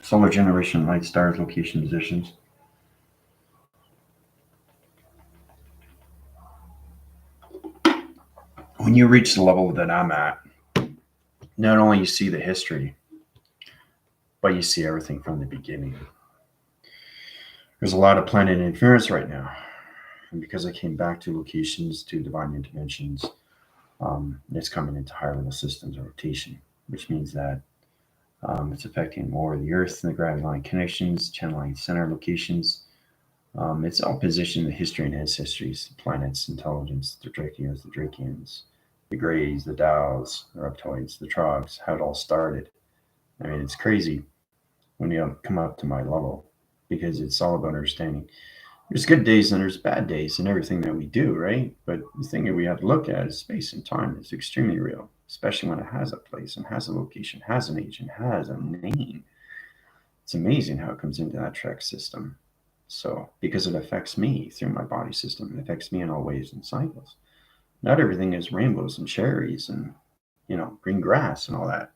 Solar generation, light, stars, location, positions. When you reach the level that I'm at, not only you see the history, but you see everything from the beginning. There's a lot of planet interference right now. And because I came back to locations, to divine interventions, it's coming into higher level systems of rotation, which means that it's affecting more of the Earth and the gravity line connections, channel line center locations. It's all positioned in the history and ancestries, the planets, intelligence, the Drakians, the Greys, the Dows, the Reptoids, the Trogs, how it all started. I mean, it's crazy when you come up to my level because it's all about understanding. There's good days and there's bad days in everything that we do, right? But the thing that we have to look at is space and time is extremely real, especially when it has a place and has a location, has an age, and has a name. It's amazing how it comes into that track system. So, because it affects me through my body system, it affects me in all ways and cycles. Not everything is rainbows and cherries and, green grass and all that.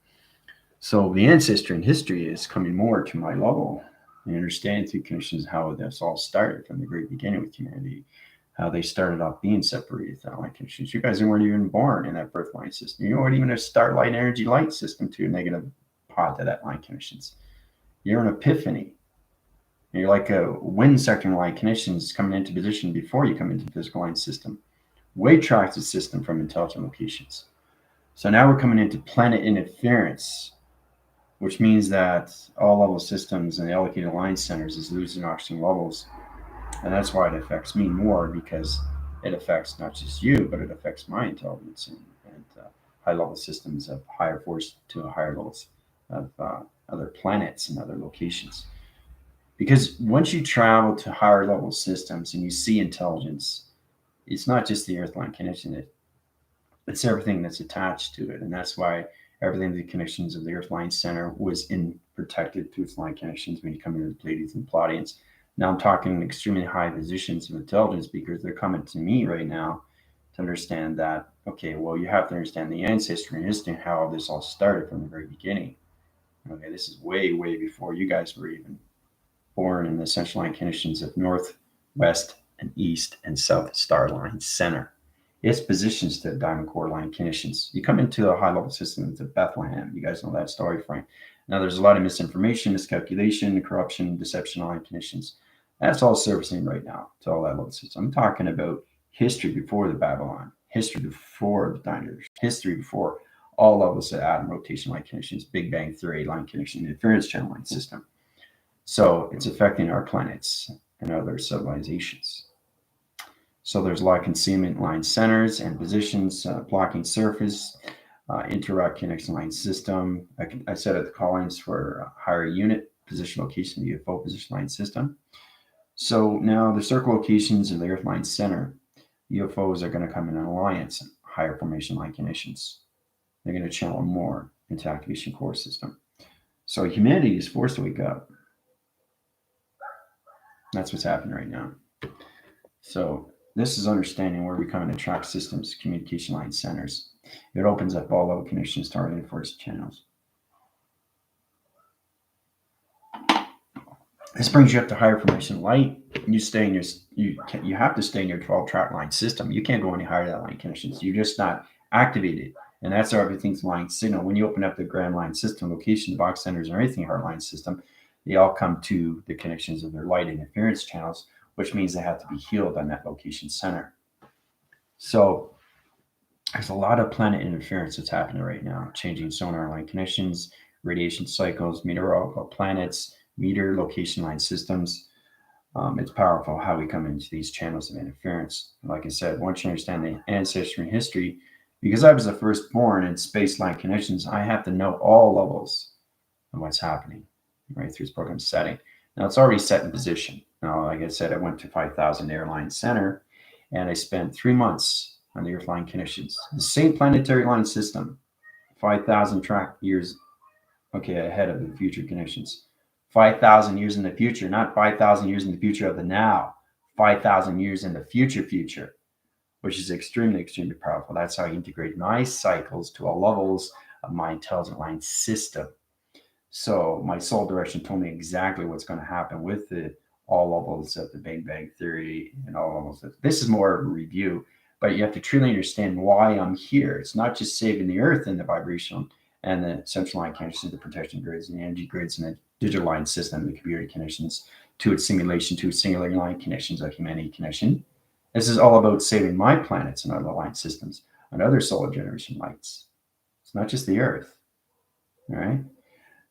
So, the ancestry and history is coming more to my level. I understand through connections how this all started from the very beginning with humanity, how they started off being separated that line connections. You guys weren't even born in that birth line system. You weren't even a starlight energy light system to a negative pod to that line connections. You're an epiphany. You're like a wind sector line connections coming into position before you come into the physical line system. Way tracks the system from intelligent locations. So now we're coming into planet interference, which means that all level systems and the allocated line centers is losing oxygen levels. And that's why it affects me more, because it affects not just you, but it affects my intelligence and high level systems of higher force to higher levels of other planets and other locations. Because once you travel to higher level systems and you see intelligence, it's not just the earthline connection, it's everything that's attached to it. And that's why everything, the connections of the earthline center was in protected through its line connections when you come into the Pleiades and Pleiadians. Now I'm talking extremely high positions of intelligence because they're coming to me right now to understand that, okay, well, you have to understand the ancestry and history and how this all started from the very beginning. Okay, this is way, way before you guys were even born in the central line conditions of north, west, and east and south star line center. Its positions to diamond core line conditions. You come into a high level system into Bethlehem. You guys know that story frame. Now there's a lot of misinformation, miscalculation, corruption, deception line conditions. That's all surfacing right now to all that level system. I'm talking about history before the Babylon, history before the dinosaurs, history before all levels of atom rotation line conditions, Big Bang theory line condition, interference channel line system. So it's affecting our planets and other civilizations. So there's a lot of concealment line centers and positions, blocking surface, interact connection line system. I set up the callings for higher unit position location, the UFO position line system. So now the circle locations in the Earth line center, UFOs are going to come in an alliance, higher formation line conditions. They're going to channel more into activation core system. So humanity is forced to wake up. That's what's happening right now. So this is understanding where we come into track systems, communication line centers. It opens up all level connections targeted force channels. This brings you up to higher formation light. You stay in your you have to stay in your 12 track line system. You can't go any higher than that line connections. You're just not activated. And that's how everything's line signal. When you open up the grand line system, location, box centers, or anything hard line system, they all come to the connections of their light interference channels, which means they have to be healed on that location center. So there's a lot of planet interference that's happening right now, changing sonar line connections, radiation cycles, meteorological planets, meter location line systems. It's powerful how we come into these channels of interference. Like I said, once you understand the ancestry and history, because I was the firstborn in space line connections, I have to know all levels of what's happening right through this program setting. Now it's already set in position. Now, like I said, I went to 5,000 airline center and I spent 3 months on the Earth line connections. The same planetary line system, 5,000 track years, ahead of the future connections. 5,000 years in the future, not 5,000 years in the future of the now, 5,000 years in the future, which is extremely, extremely powerful. That's how I integrate my cycles to all levels of my intelligent line system. So my soul direction told me exactly what's going to happen with the all levels of the Big Bang Theory and all levels. This is more of a review, but you have to truly understand why I'm here. It's not just saving the Earth and the vibration and the central line connections, the protection grids, and the energy grids, and the digital line system, the computer connections to its simulation, to its singular line connections, a humanity connection. This is all about saving my planets and other line systems and other solar generation lights. It's not just the Earth, all right?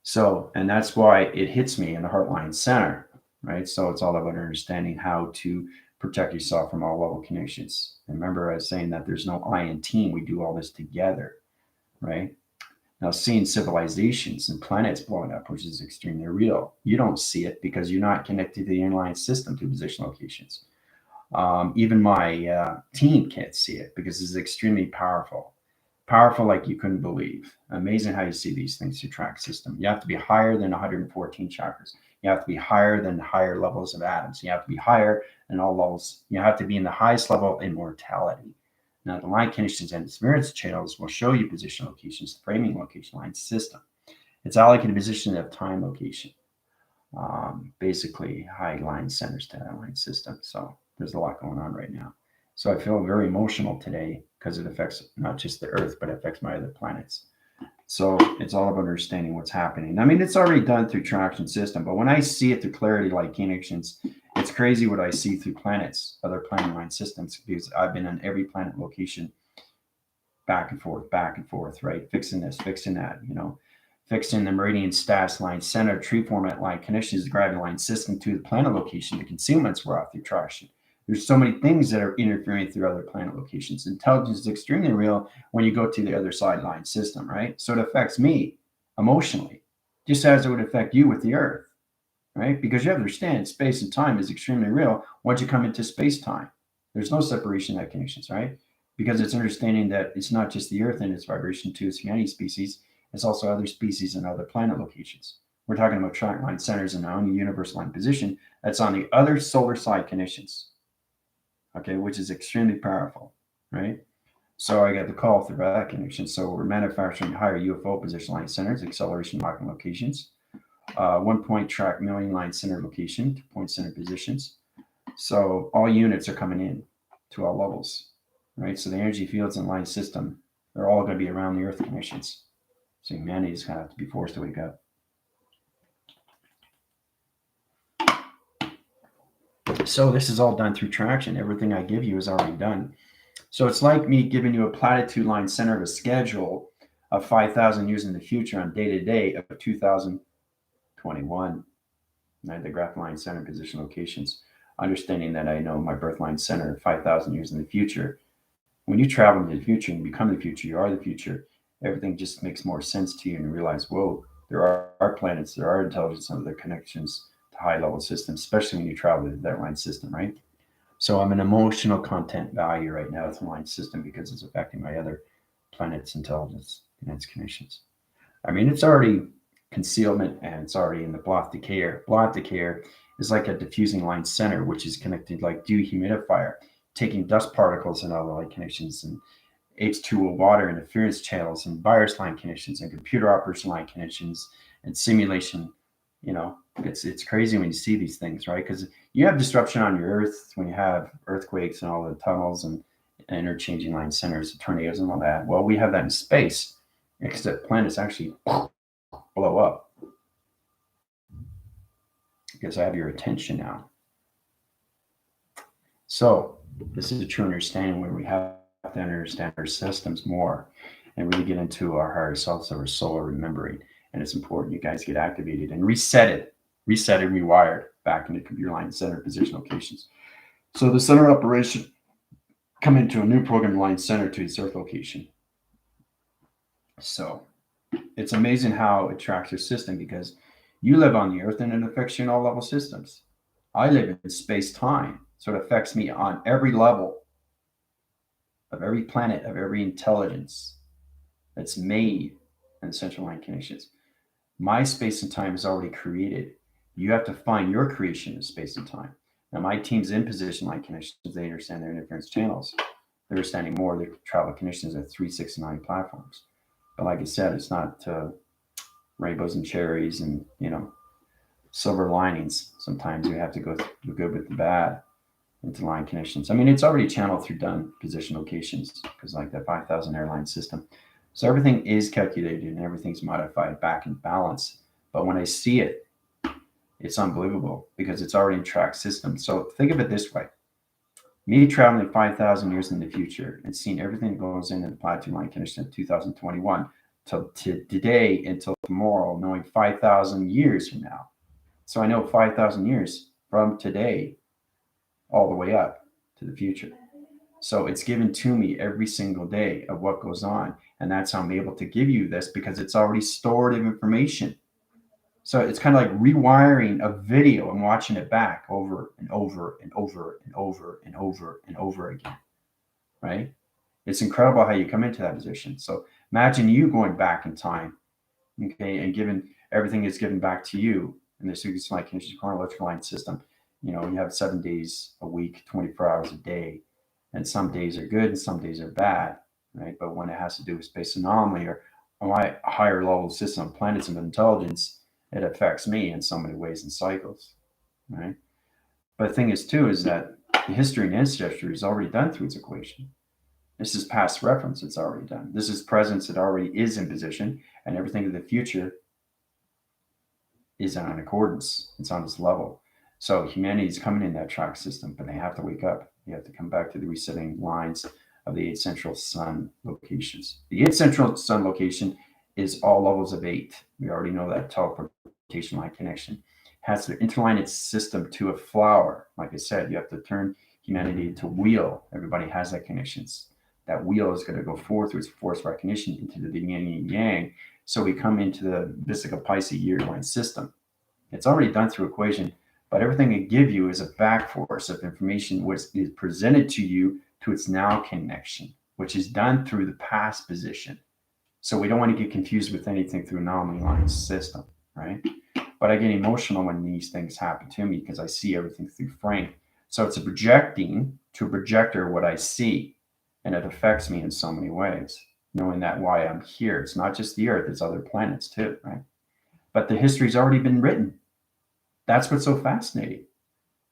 So, and that's why it hits me in the Heartline Center, right? So it's all about understanding how to protect yourself from all level connections. And remember, I was saying that there's no I in team. We do all this together, right? Now, seeing civilizations and planets blowing up, which is extremely real, you don't see it because you're not connected to the inline system to position locations. Even my team can't see it because it's extremely powerful. Powerful like you couldn't believe. Amazing how you see these things through track system. You have to be higher than 114 chakras. You have to be higher than higher levels of atoms. You have to be higher than all levels. You have to be in the highest level of immortality. Now, the line connections and experience channels will show you position locations, the framing location line system. It's allocated position of time location. Basically, high line centers to that line system. So there's a lot going on right now. So I feel very emotional today because it affects not just the Earth, but it affects my other planets. So it's all about understanding what's happening. I mean, it's already done through traction system, but when I see it through clarity like connections, it's crazy what I see through planets, other planet line systems, because I've been on every planet location back and forth, right? Fixing this, fixing that, fixing the meridian status line center, tree format line connections, the gravity line system to the planet location, the concealments were off through traction. There's so many things that are interfering through other planet locations. Intelligence is extremely real when you go to the other side line system, right? So it affects me emotionally, just as it would affect you with the Earth, right? Because you have to understand space and time is extremely real once you come into space time. There's no separation in that connections, right? Because it's understanding that it's not just the Earth and its vibration to its humanity species, it's also other species and other planet locations. We're talking about track line centers and now universal line position that's on the other solar side connections, okay, which is extremely powerful, right? So I got the call through that connection. So we're manufacturing higher UFO position line centers, acceleration locking locations, 1 point track million line center location, 2 point center positions. So all units are coming in to all levels, right? So the energy fields and line system, they're all going to be around the Earth connections. So humanity is going to have to be forced to wake up. So this is all done through traction. Everything I give you is already done. So it's like me giving you a platitude line center of a schedule of 5,000 years in the future on day to day of 2021. Right? The graph line center position locations. Understanding that I know my birth line center 5,000 years in the future. When you travel into the future and become the future, you are the future. Everything just makes more sense to you and you realize, whoa, there are planets, there are intelligence and other connections to high level systems, especially when you travel to that line system, right? So I'm an emotional content value right now with the line system because it's affecting my other planets' intelligence and its connections. I mean, it's already concealment and it's already in the Bloth decayer. Bloth decayer is like a diffusing line center, which is connected like dehumidifier, taking dust particles and other light connections and H2O water interference channels and virus line connections and computer operation line connections and simulation. It's crazy when you see these things, right? Because you have disruption on your Earth when you have earthquakes and all the tunnels and interchanging line centers, tornadoes and all that. Well, we have that in space, except planets actually blow up because I have your attention now. So this is a true understanding where we have to understand our systems more and really get into our higher selves, our soul remembering. And it's important you guys get activated and reset and rewired back into computer line center position locations. So the center operation come into a new program line center to its Earth location. So it's amazing how it tracks your system because you live on the Earth and it affects you in all level systems. I live in space time, so it affects me on every level of every planet, of every intelligence that's made in central line connections. My space and time is already created. You have to find your creation in space and time. Now, my team's in position line connections. They understand their interference channels. They're understanding more of their travel connections at 3, 6, and 9 platforms. But like I said, it's not rainbows and cherries and, silver linings. Sometimes you have to go through the good with the bad into line connections. I mean, it's already channeled through done position locations because like that 5,000 airline system. So everything is calculated and everything's modified back in balance. But when I see it, it's unbelievable because it's already in track system. So think of it this way. Me traveling 5,000 years in the future and seeing everything that goes in the Plateau line connection in 2021 to today until tomorrow, knowing 5,000 years from now. So I know 5,000 years from today all the way up to the future. So it's given to me every single day of what goes on. And that's how I'm able to give you this because it's already stored in information. So it's kind of like rewiring a video and watching it back over and over and over and over and over and over again, right? It's incredible how you come into that position. So imagine you going back in time, okay, and given everything is given back to you in the sequence like chronological line system. You have 7 days a week, 24 hours a day, and some days are good and some days are bad, right? But when it has to do with space anomaly or a higher level system of planets and intelligence, it affects me in so many ways and cycles, right? But the thing is, too, is that the history and ancestry is already done through its equation. This is past reference, it's already done. This is presence, it already is in position, and everything in the future is on accordance. It's on this level. So humanity is coming in that track system, but they have to wake up. They have to come back to the resetting lines of the 8 central sun locations. The 8 central sun location is all levels of 8. We already know that teleportation line connection has to interline its system to a flower. Like I said, you have to turn humanity to wheel. Everybody has that connections. That wheel is going to go forward through its force recognition into the yin and yang. So we come into the Vesica Pisces year line system. It's already done through equation, but everything they give you is a back force of information which is presented to you to its now connection, which is done through the past position. So we don't want to get confused with anything through anomaly line system, right? But I get emotional when these things happen to me because I see everything through frame. So it's a projecting to a projector what I see, and it affects me in so many ways, knowing that why I'm here. It's not just the Earth, it's other planets too, right? But the history's already been written. That's what's so fascinating.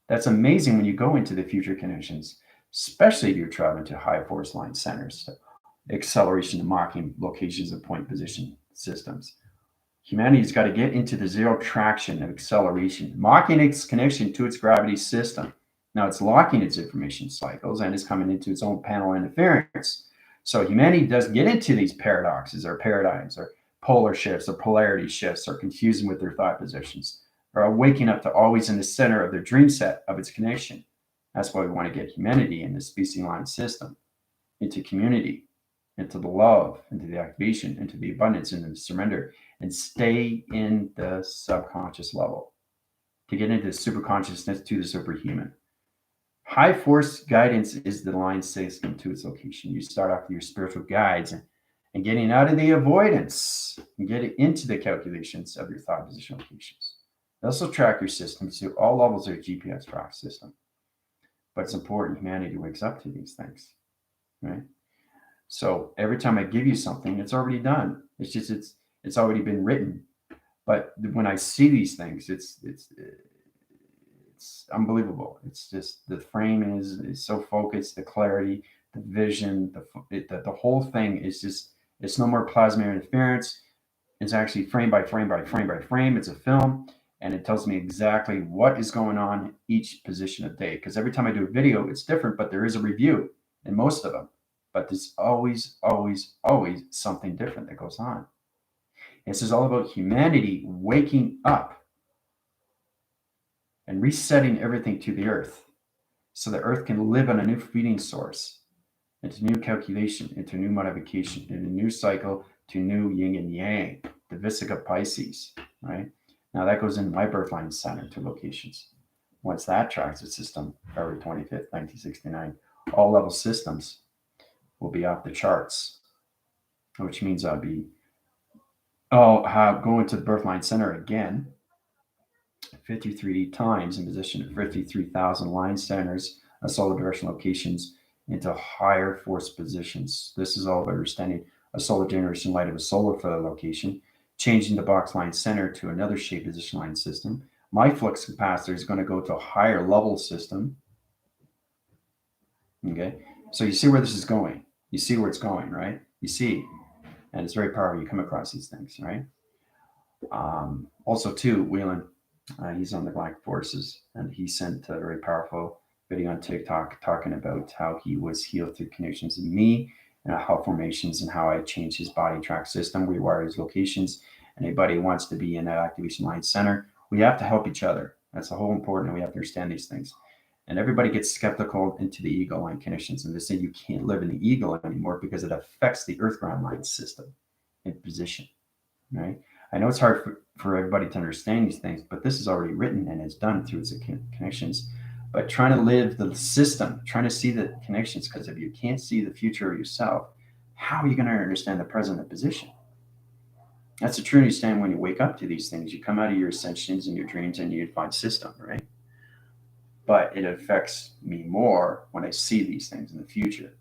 That's amazing when you go into the future connections, especially if you're traveling to high force line centers, acceleration and mocking locations of point position systems. Humanity's got to get into the zero traction of acceleration, mocking its connection to its gravity system. Now it's locking its information cycles and is coming into its own panel interference. So humanity does get into these paradoxes or paradigms or polar shifts or polarity shifts or confusing with their thought positions or waking up to always in the center of their dream set of its connection. That's why we want to get humanity in the species line system, into community, into the love, into the activation, into the abundance, into the surrender, and stay in the subconscious level to get into the super consciousness to the superhuman. High force guidance is the line system to its location. You start off with your spiritual guides and getting out of the avoidance and getting into the calculations of your thought position locations. They also track your systems to all levels of your GPS track system. But it's important humanity wakes up to these things, right? So every time I give you something, it's already done. It's just it's already been written. But when I see these things, it's unbelievable. It's just the frame is so focused, the clarity, the vision, the whole thing is just it's no more plasma interference. It's actually frame by frame by frame by frame. It's a film, and it tells me exactly what is going on each position of day. Because every time I do a video, it's different, but there is a review in most of them. But there's always, always, always something different that goes on. This is all about humanity waking up and resetting everything to the earth so the earth can live on a new feeding source, into new calculation, into new modification, into a new cycle, to new yin and yang, the Vesica Pisces, right? Now that goes in my birth line center to locations. Once that tracks the system, February 25th, 1969, all level systems will be off the charts, which means I'll be going to the birth line center again 53 times in position of 53,000 line centers of solar direction locations into higher force positions. This is all about understanding a solar generation light of a solar flare location changing the box line center to another shape position line system. My flux capacitor is going to go to a higher level system. Okay, so you see where this is going. You see where it's going, right? You see, and it's very powerful. You come across these things, right? Also, too, Whelan, he's on the Galactic Forces, and he sent a very powerful video on TikTok talking about how he was healed through connections in me and how formations and how I changed his body track system, rewire his locations. Anybody who wants to be in that activation line center, we have to help each other. That's the whole important, and we have to understand these things. And everybody gets skeptical into the ego line connections, and they say you can't live in the ego anymore because it affects the earth ground line system in position, right? I know it's hard for everybody to understand these things, but this is already written and it's done through its connections. But trying to live the system, trying to see the connections, because if you can't see the future of yourself, how are you going to understand the present position? That's a true understanding when you wake up to these things. You come out of your ascensions and your dreams and you find system, right? But it affects me more when I see these things in the future,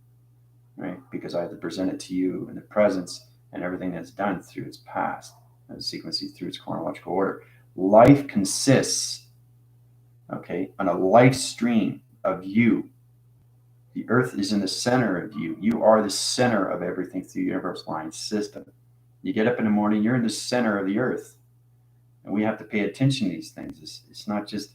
right? Because I have to present it to you in the presence and everything that's done through its past, and sequencing through its chronological order. Life consists, okay, on a life stream of you. The earth is in the center of you. You are the center of everything through the universal line system. You get up in the morning, you're in the center of the earth. And we have to pay attention to these things. It's not just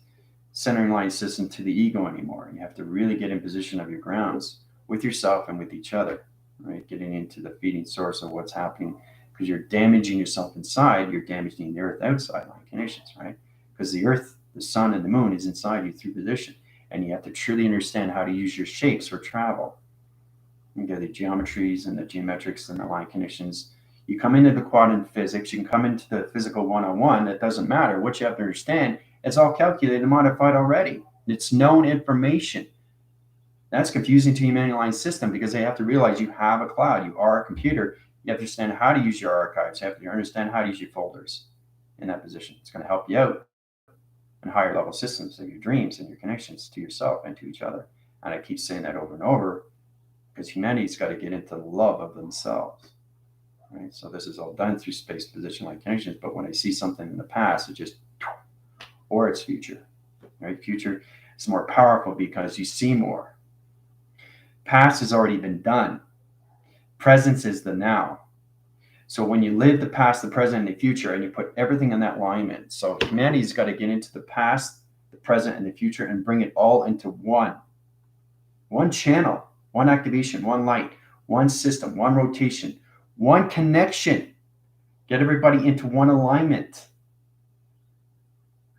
centering line system to the ego anymore. You have to really get in position of your grounds with yourself and with each other, right? Getting into the feeding source of what's happening, because you're damaging yourself inside, you're damaging the earth outside line connections, right? Because the earth, the sun, and the moon is inside you through position, and you have to truly understand how to use your shapes for travel. You get the geometries and the geometrics and the line connections. You come into the quadrant physics, you can come into the physical 101. It doesn't matter. What you have to understand, it's all calculated and modified already. It's known information. That's confusing to humanity line system, because they have to realize you have a cloud. You are a computer. You have to understand how to use your archives. You have to understand how to use your folders in that position. It's going to help you out in higher level systems of your dreams and your connections to yourself and to each other. And I keep saying that over and over, because humanity's got to get into the love of themselves. Right? So this is all done through space position like connections. But when I see something in the past, it just, or its future, right? Future is more powerful because you see more. Past has already been done. Presence is the now. So when you live the past, the present, and the future, and you put everything in that alignment, so humanity's got to get into the past, the present, and the future, and bring it all into one channel, one activation, one light, one system, one rotation, one connection. Get everybody into one alignment,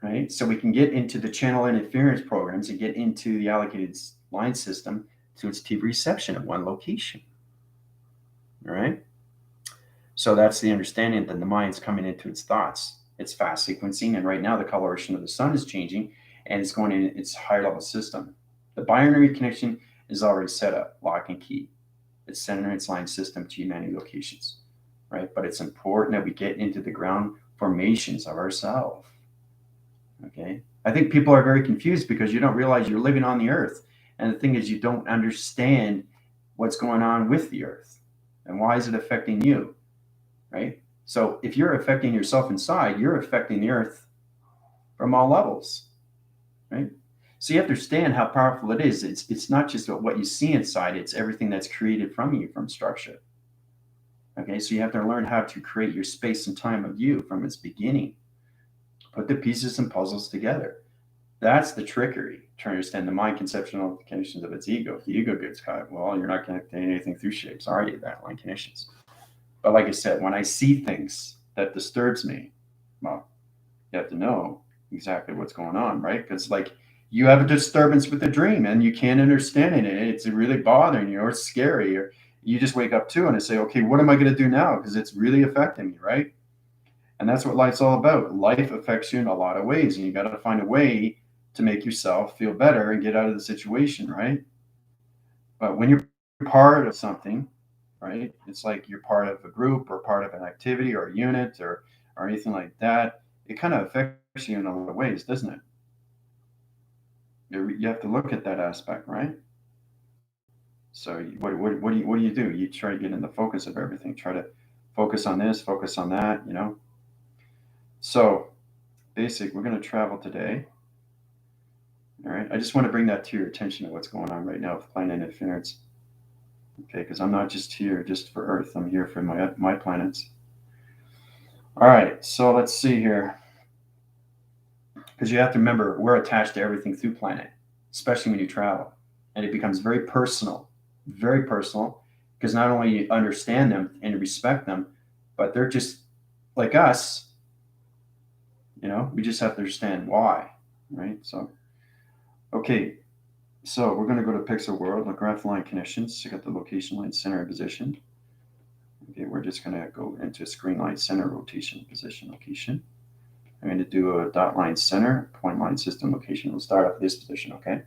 right? So we can get into the channel interference programs and get into the allocated line system to its TV reception at one location. All right. So that's the understanding that the mind's coming into its thoughts. It's fast sequencing, and right now the coloration of the sun is changing, and it's going in its higher level system. The binary connection is already set up, lock and key. It's centering its line system to humanity locations, right? But it's important that we get into the ground formations of ourselves. Okay. I think people are very confused because you don't realize you're living on the earth. And the thing is, you don't understand what's going on with the earth and why is it affecting you, right? So if you're affecting yourself inside, you're affecting the earth from all levels, right? So you have to understand how powerful it is. It's not just what you see inside, it's everything that's created from you, from structure. Okay, so you have to learn how to create your space and time of you from its beginning. Put the pieces and puzzles together. That's the trickery, to understand the mind conceptual conditions of its ego. If the ego gets caught, well, you're not connecting anything through shapes, are you? That line conditions. But like I said, when I see things that disturbs me, well, you have to know exactly what's going on, right? Because like you have a disturbance with the dream and you can't understand it, and it's really bothering you, or it's scary, or you just wake up to it and say, okay, what am I going to do now? Because it's really affecting me, right? And that's what life's all about. Life affects you in a lot of ways, and you got to find a way to make yourself feel better and get out of the situation, right? But when you're part of something, right, it's like you're part of a group or part of an activity or a unit or anything like that, it kind of affects you in a lot of ways, doesn't it? You have to look at that aspect, right? So what do you do? You try to get in the focus of everything. Try to focus on this, focus on that, So basic, we're going to travel today. All right. I just want to bring that to your attention of what's going on right now with planet interference. Okay, because I'm not just here just for Earth. I'm here for my planets. All right. So let's see here. Because you have to remember, we're attached to everything through planet, especially when you travel, and it becomes very personal, because not only you understand them and respect them, but they're just like us. We just have to understand why, right? So, okay, so we're going to go to Pixel World, look graph line connections. You got the location line center and position. Okay, we're just going to go into screen line center rotation position location. I'm going to do a dot line center, point line system location. We'll start off this position, okay?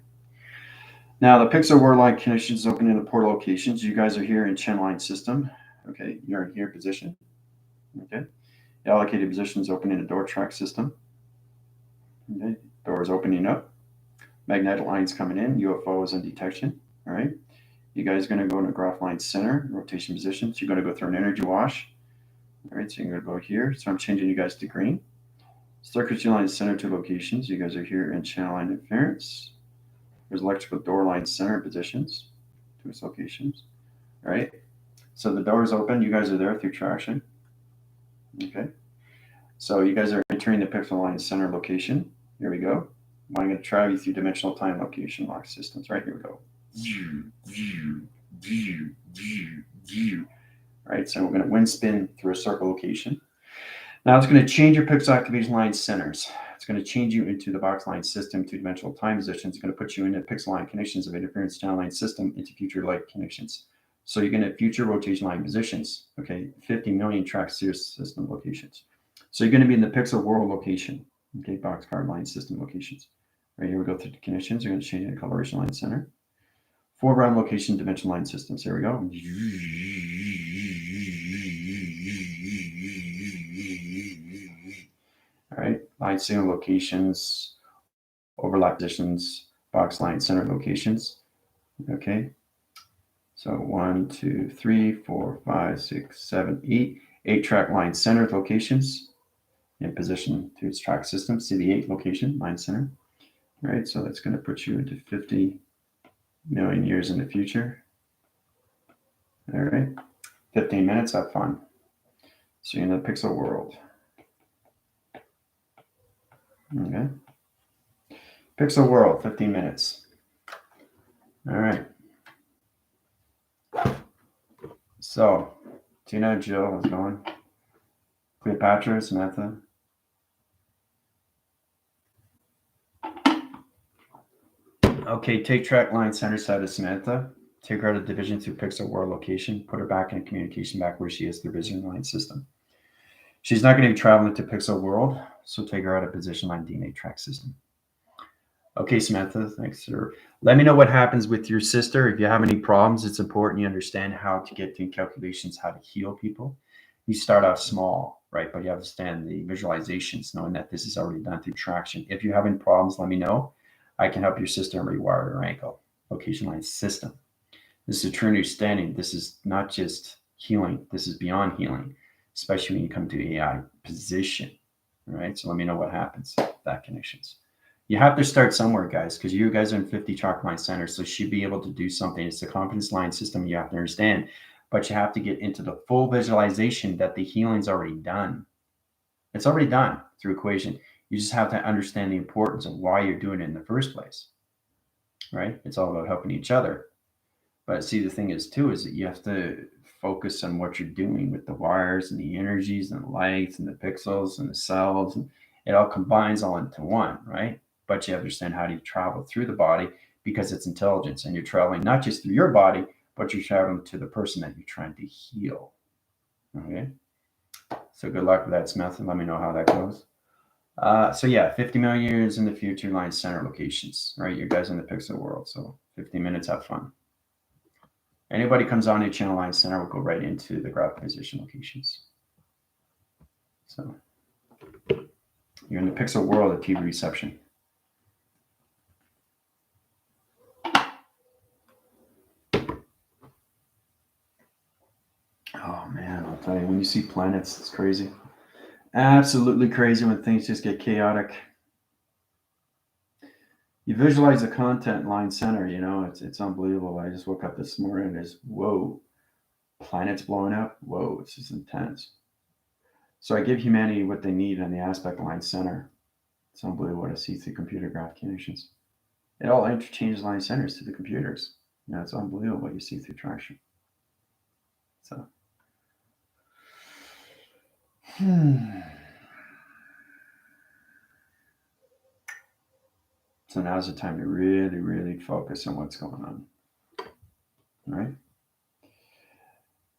Now the Pixel World line connections open in the port locations. You guys are here in channel line system. Okay, you're in here position. Okay, the allocated positions open in the door track system. Okay, doors opening up. Magnetic lines coming in. UFOs and detection. All right, you guys are going to go into graph line center rotation positions. You're going to go through an energy wash. All right, so you're going to go here. So I'm changing you guys to green. Circuitry line center to locations. You guys are here in channel line interference. There's electrical door line center positions to its locations. All right. So the door is open. You guys are there through traction. Okay. So you guys are entering the pixel line center location. Here we go. I'm going to travel you through dimensional time location lock systems. Right, here we go. All right, so we're going to wind spin through a circle location. Now it's going to change your pixel activation line centers. It's going to change you into the box line system, two-dimensional time positions. It's going to put you into pixel line connections of interference channel line system into future light connections. So you're going to future rotation line positions, okay, 50 million track series system locations. So you're going to be in the pixel world location, okay, box card line system locations. Right here we go through the connections. You're going to change the coloration line center. Foreground location dimension line systems. Here we go. All right, line signal locations, overlap positions, box line center locations. Okay, so 1, 2, 3, 4, 5, 6, 7, 8. 8-track line center locations in position to its track system. See the 8 location, line center. All right, so that's going to put you into 50 million years in the future. All right, 15 minutes, have fun. So you're in the pixel world. Okay. Pixel world, 15 minutes. All right. So, Tina, Jill, how's it going? Cleopatra, Samantha. Okay, take track line center side of Samantha. Take her out of division through pixel world location. Put her back in communication back where she is through vision line system. She's not going to be traveling to pixel world, so take her out of position line DNA track system. Okay, Samantha, thanks, sir. Let me know what happens with your sister. If you have any problems, it's important you understand how to get to calculations, how to heal people. You start off small, right? But you understand the visualizations, knowing that this is already done through traction. If you're having problems, let me know. I can help your sister rewire her ankle. Location line system. This is a true understanding. This is not just healing. This is beyond healing, especially when you come to AI position, right? So let me know what happens, that connections. You have to start somewhere, guys, because you guys are in 50 chalk line centers, so you should be able to do something. It's a confidence line system you have to understand, but you have to get into the full visualization that the healing's already done. It's already done through equation. You just have to understand the importance of why you're doing it in the first place, right? It's all about helping each other. But see, the thing is, too, is that you have to focus on what you're doing with the wires and the energies and the lights and the pixels and the cells. And it all combines all into one, right? But you understand how to travel through the body because it's intelligence. And you're traveling not just through your body, but you're traveling to the person that you're trying to heal. Okay? So good luck with that, Smith, and let me know how that goes. So yeah, 50 million years in the future, line center locations, right? You guys in the pixel world. So 15 minutes, have fun. Anybody comes on your channel line center will go right into the graph position locations. So you're in the pixel world of TV reception. Oh man, I'll tell you, when you see planets, it's crazy. Absolutely crazy when things just get chaotic. You visualize the content line center, it's unbelievable. I just woke up this morning and it's whoa, planets blowing up. Whoa, it's just intense. So I give humanity what they need on the aspect line center. It's unbelievable what I see through computer graph connections. It all interchanges line centers to the computers. It's unbelievable what you see through traction. So, so now's the time to really, really focus on what's going on. All right.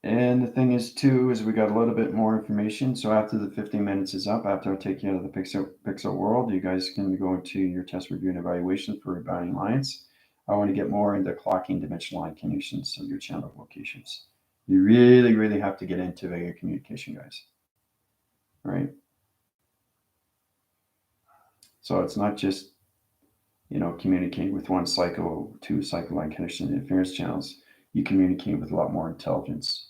And the thing is, too, is we got a little bit more information. So after the 15 minutes is up, after I take you out of the pixel world, you guys can go into your test review and evaluation for rebounding lines. I want to get more into clocking dimensional line connections of your channel locations. You really, really have to get into Vega communication, guys. All right. So it's not just, communicating with one cycle, two cycle line connection interference channels. You communicate with a lot more intelligence.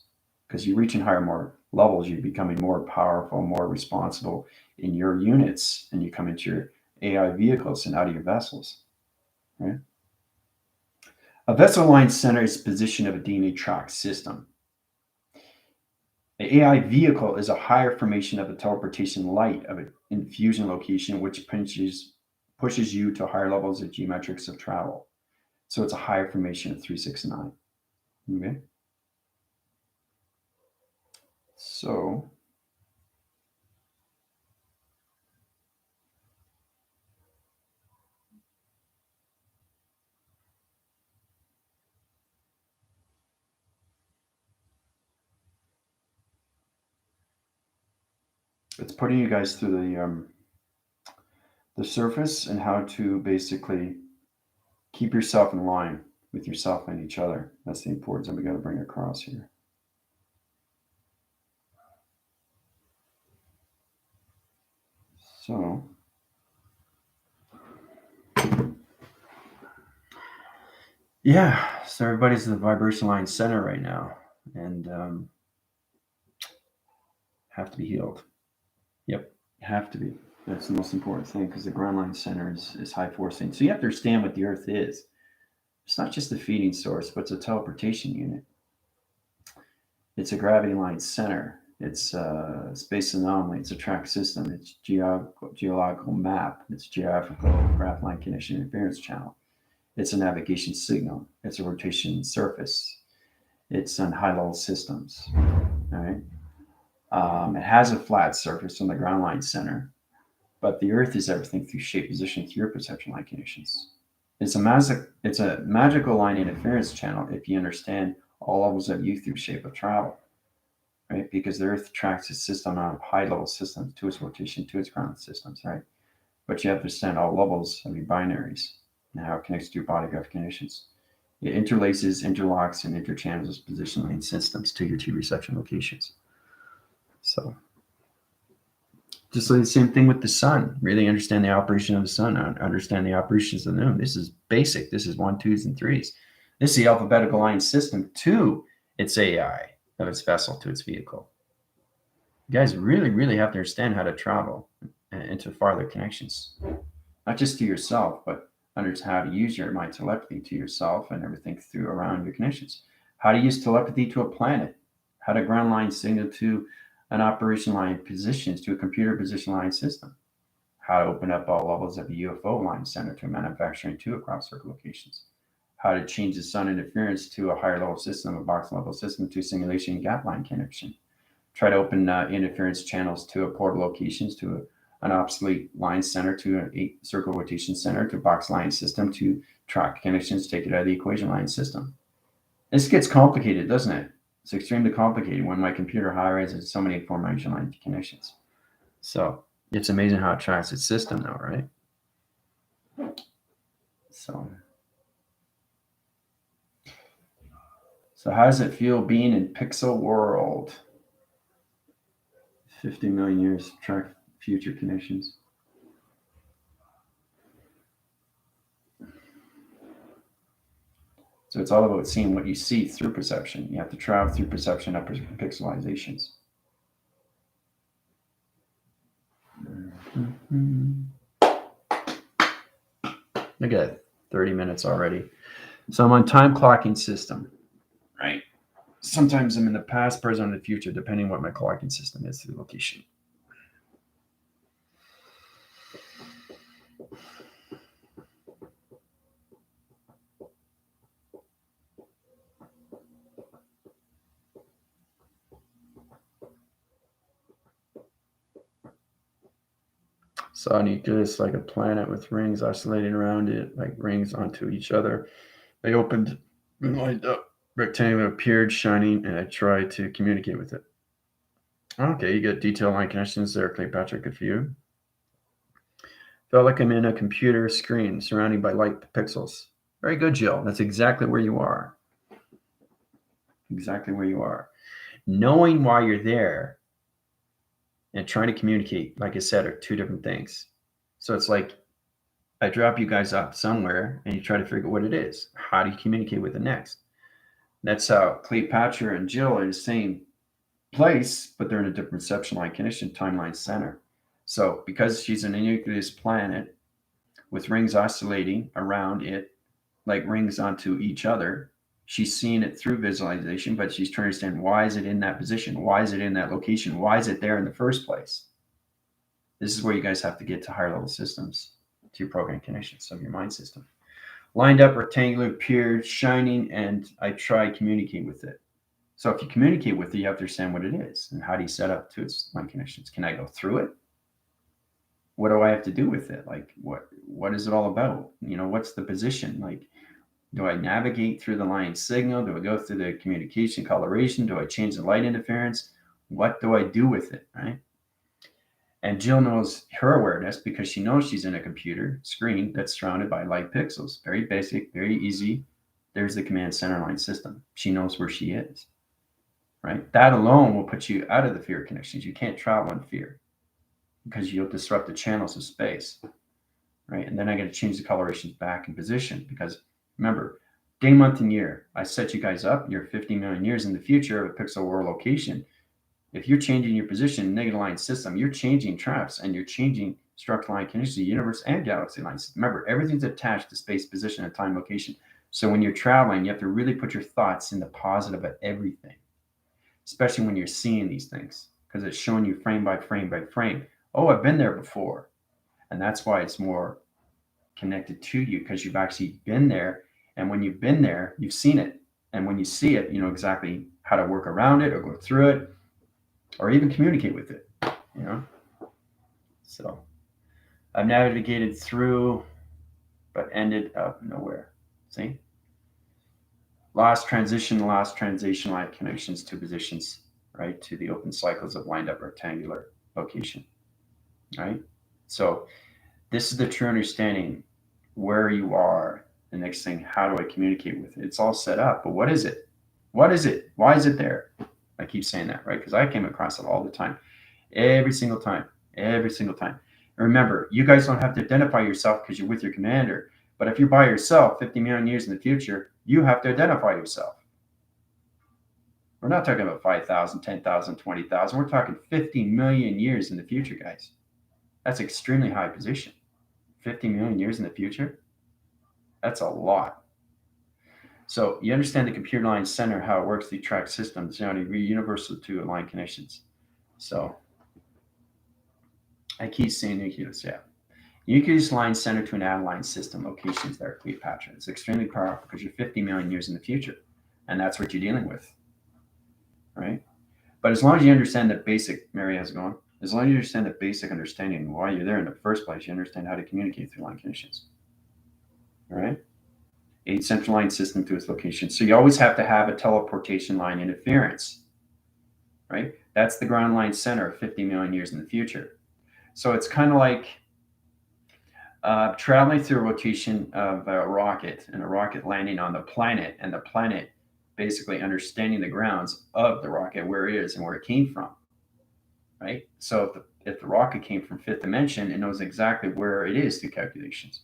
Because you're reaching higher, more levels, you're becoming more powerful, more responsible in your units, and you come into your AI vehicles and out of your vessels. Right? A vessel line center is the position of a DNA track system. The AI vehicle is a higher formation of a teleportation light of an infusion location, which pushes you to higher levels of geometrics of travel. So it's a higher formation of 369. Okay. So it's putting you guys through the surface and how to basically keep yourself in line with yourself and each other. That's the importance that we got to bring across here. So, yeah, so everybody's in the vibration line center right now and have to be healed. Yep, have to be. That's the most important thing because the ground line center is high forcing. So you have to understand what the Earth is. It's not just a feeding source, but it's a teleportation unit. It's a gravity line center. It's a space anomaly. It's a track system. It's geological map. It's geographical graph line connection interference channel. It's a navigation signal. It's a rotation surface. It's on high level systems. All right. It has a flat surface on the ground line center, but the Earth is everything through shape, position, through your perception line conditions. It's a magical line interference channel if you understand all levels of you through shape of travel, right? Because the Earth tracks its system on high level systems to its rotation, to its ground systems, right? But you have to understand all levels of your binaries and how it connects to your body graph conditions. It interlaces, interlocks, and interchannels position line systems to your two reception locations. So, just like the same thing with the sun. Really understand the operation of the sun, understand the operations of the moon. This is basic. This is 1, 2s, and 3s. This is the alphabetical line system to its AI, of its vessel to its vehicle. You guys really, really have to understand how to travel into farther connections, not just to yourself, but understand how to use your mind telepathy to yourself and everything through around your connections. How to use telepathy to a planet, how to ground line signal to an operation line positions to a computer position line system, how to open up all levels of a UFO line center to manufacturing to across circle locations, how to change the sun interference to a higher level system, a box level system to simulation gap line connection. Try to open interference channels to a portal locations to an obsolete line center to an 8 circle rotation center to box line system to track connections, take it out of the equation line system. This gets complicated, doesn't it? It's extremely complicated when my computer high-rises so many formation line connections. So it's amazing how it tracks its system now, right? So how does it feel being in Pixel World? 50 million years to track future connections. So it's all about seeing what you see through perception. You have to travel through perception of pixelizations. Look at that, 30 minutes already. So I'm on time clocking system, right? Sometimes I'm in the past, present, and the future, depending what my clocking system is to the location. So nucleus like a planet with rings oscillating around it, like rings onto each other. They opened and lined up. Rectangle appeared shining, and I tried to communicate with it. Okay, you get detail line connections there, Cleopatra. Good for you. Felt like I'm in a computer screen surrounded by light pixels. Very good, Jill. That's exactly where you are. Exactly where you are. Knowing why you're there and trying to communicate, like I said, are two different things. So it's like I drop you guys off somewhere and you try to figure out what it is. How do you communicate with it next? That's how Cleopatra and Jill are in the same place, but they're in a different reception line condition, timeline center. So because she's in a nucleus planet with rings oscillating around it, like rings onto each other, she's seeing it through visualization, but she's trying to understand why is it in that position? Why is it in that location? Why is it there in the first place? This is where you guys have to get to higher level systems, to your program connections of your mind system. Lined up, rectangular, appeared, shining, and I try communicate with it. So if you communicate with it, you have to understand what it is and how do you set up to its mind connections. Can I go through it? What do I have to do with it? Like what is it all about? What's the position? Like, do I navigate through the line signal? Do I go through the communication coloration? Do I change the light interference? What do I do with it, right? And Jill knows her awareness because she knows she's in a computer screen that's surrounded by light pixels. Very basic, very easy. There's the command center line system. She knows where she is, right? That alone will put you out of the fear connections. You can't travel in fear because you'll disrupt the channels of space, right? And then I got to change the colorations back in position because remember, day, month, and year. I set you guys up. You're 50 million years in the future of a pixel world location. If you're changing your position in negative line system, you're changing traps and you're changing structural line conditions, the universe and galaxy lines. Remember, everything's attached to space, position, and time, location. So when you're traveling, you have to really put your thoughts in the positive of everything, especially when you're seeing these things, because it's showing you frame by frame by frame. Oh, I've been there before. And that's why it's more connected to you, because you've actually been there. And when you've been there, you've seen it. And when you see it, you know exactly how to work around it or go through it or even communicate with it, So I've navigated through, but ended up nowhere. See? Lost transition line connections to positions, right? To the open cycles of lined up rectangular location, right? So this is the true understanding where you are. The next thing, how do I communicate with it? It's all set up, but what is it? What is it? Why is it there? I keep saying that, right? Because I came across it all the time, every single time. And remember, you guys don't have to identify yourself because you're with your commander. But if you're by yourself 50 million years in the future, you have to identify yourself. We're not talking about 5,000, 10,000, 20,000. We're talking 50 million years in the future, guys. That's extremely high position. 50 million years in the future? That's a lot. So you understand the computer line center, how it works, the track system, it's universal to align connections. So I keep saying nucleus, yeah. Nucleus line center to an add-line system locations there, Cleopatra. It's extremely powerful because you're 50 million years in the future, and that's what you're dealing with, right? But as long as you understand the basic, Mary, how's it going? As long as you understand the basic understanding why you're there in the first place, you understand how to communicate through line conditions, all right? 8 central line system to its location. So you always have to have a teleportation line interference, right? That's the ground line center of 50 million years in the future. So it's kind of like traveling through a rotation of a rocket and a rocket landing on the planet and the planet basically understanding the grounds of the rocket, where it is and where it came from, right? So if the rocket came from fifth dimension, it knows exactly where it is through calculations.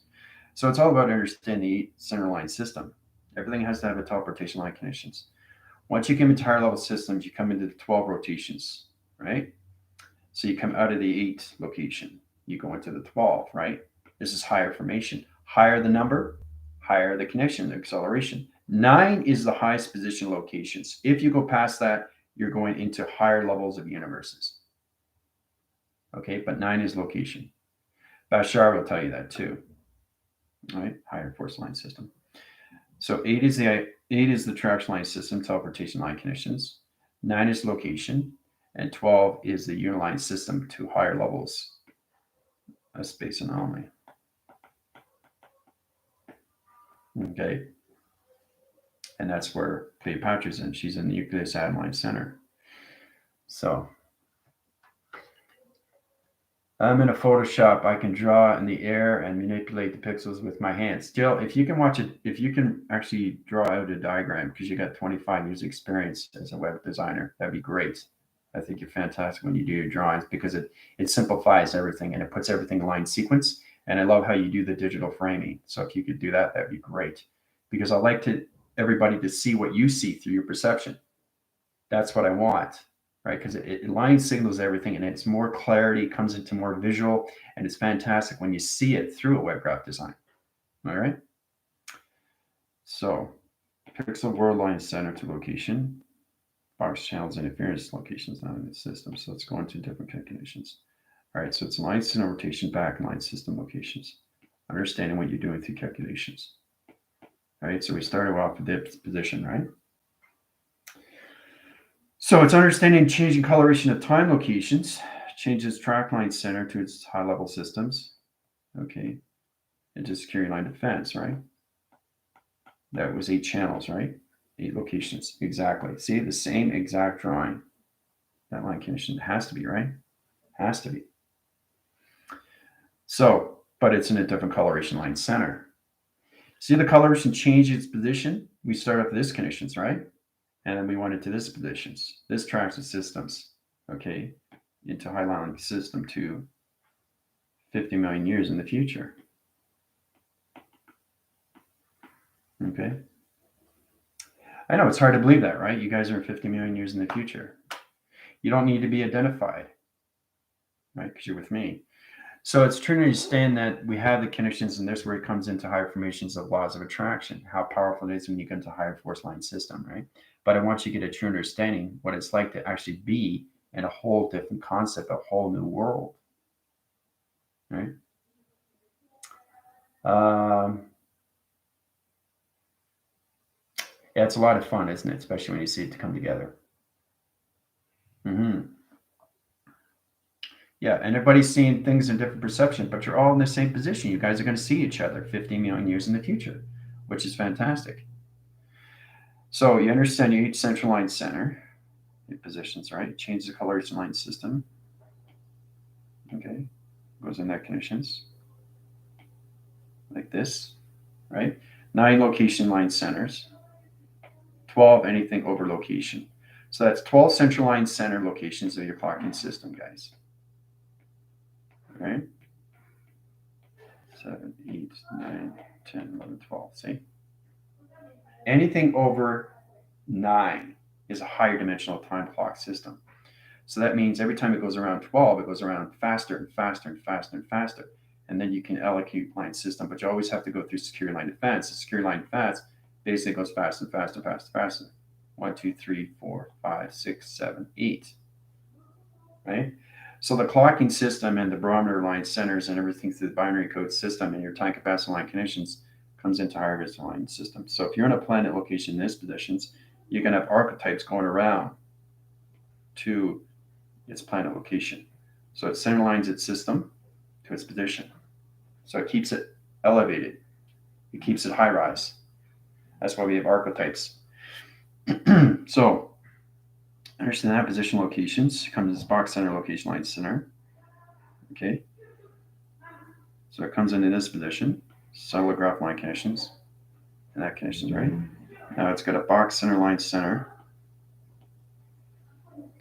So it's all about understanding the center line system. Everything has to have a teleportation line conditions. Once you come into higher level systems, you come into the 12 rotations, right? So you come out of the 8 location. you go into the 12, right? This is higher formation. Higher the number, higher the connection, the acceleration. 9 is the highest position locations. If you go past that, you're going into higher levels of universes. Okay, but 9 is location. Bashar will tell you that too. All right, higher force line system. So 8 is the traction line system, teleportation line connections. 9 is location, and 12 is the uniline system to higher levels of space anomaly. Okay, and that's where Cleopatra's in. She's in the nucleus atom line center. So I'm in a Photoshop. I can draw in the air and manipulate the pixels with my hands. Still, if you can watch it, if you can actually draw out a diagram, because you got 25 years experience as a web designer, that'd be great. I think you're fantastic when you do your drawings because it simplifies everything and it puts everything in line sequence. And I love how you do the digital framing. So if you could do that, that'd be great. Because I like everybody to see what you see through your perception. That's what I want. Right, because it line signals everything and it's more clarity, comes into more visual, and it's fantastic when you see it through a web graph design. All right. So pixel world line center to location, box channels interference locations not in the system. So let's go into different calculations. All right, so it's line center rotation back and line system locations. Understanding what you're doing through calculations. All right, so we started off with this position, right? So it's understanding changing coloration of time locations, changes track line center to its high level systems. Okay. Into security line defense, right? That was 8 channels, right? 8 locations. Exactly. See the same exact drawing. That line condition has to be, right? Has to be. So, but it's in a different coloration line center. See the coloration change its position? We start off with this conditions, right? And then we went into this positions. This tracks the systems, okay, into high line system to 50 million years in the future. Okay. I know it's hard to believe that, right? You guys are 50 million years in the future. You don't need to be identified, right? Because you're with me. So it's trying to understand that we have the connections, and there's where it comes into higher formations of laws of attraction, how powerful it is when you get into higher force line system, right? But I want you to get a true understanding what it's like to actually be in a whole different concept, a whole new world, right? Yeah, it's a lot of fun, isn't it? Especially when you see it to come together. Mm-hmm. Yeah, and everybody's seeing things in different perception, but you're all in the same position. You guys are going to see each other 50 million years in the future, which is fantastic. So you understand each central line center, it positions, right? Changes the coloration line system. Okay, goes in that conditions. Like this, right? 9 location line centers, 12 anything over location. So that's 12 central line center locations of your clocking system, guys. Okay? 7, 8, 9, 10, 11, 12. See? Anything over 9 is a higher dimensional time clock system. So that means every time it goes around 12, it goes around faster and faster and faster and faster. And then you can allocate line system, but you always have to go through security line defense. The security line defense basically goes faster and faster and faster and faster. 1, 2, 3, 4, 5, 6, 7, 8. Right? So the clocking system and the barometer line centers and everything through the binary code system and your time capacity line connections comes into higher visual line system. So if you're in a planet location in this positions, you can have archetypes going around to its planet location. So it center lines its system to its position. So it keeps it elevated. It keeps it high rise. That's why we have archetypes. So understand that position locations comes as box center location line center. Okay. So it comes into this position, cellular graph line connections, and that connections, right? Now it's got a box center line center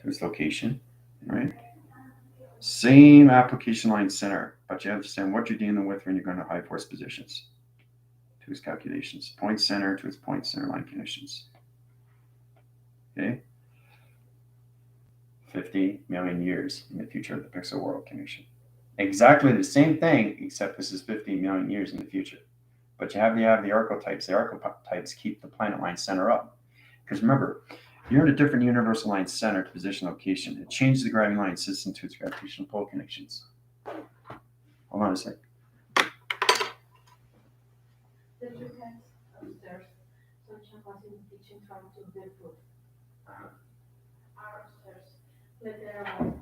to its location, right? Same application line center, but you understand what you're dealing with when you're going to high force positions to its calculations. Point center to its point center line connections. Okay? 50 million years in the future of the pixel world connection. Exactly the same thing, except this is 15 million years in the future. But you have the archetypes. The archetypes keep the planet line center up. Because remember, you're in a different universal line center to position location. It changes the gravity line system to its gravitational pull connections. Hold on a sec. The two cats upstairs, Sunshine was in the kitchen trying to do food. Are upstairs. Let them alone.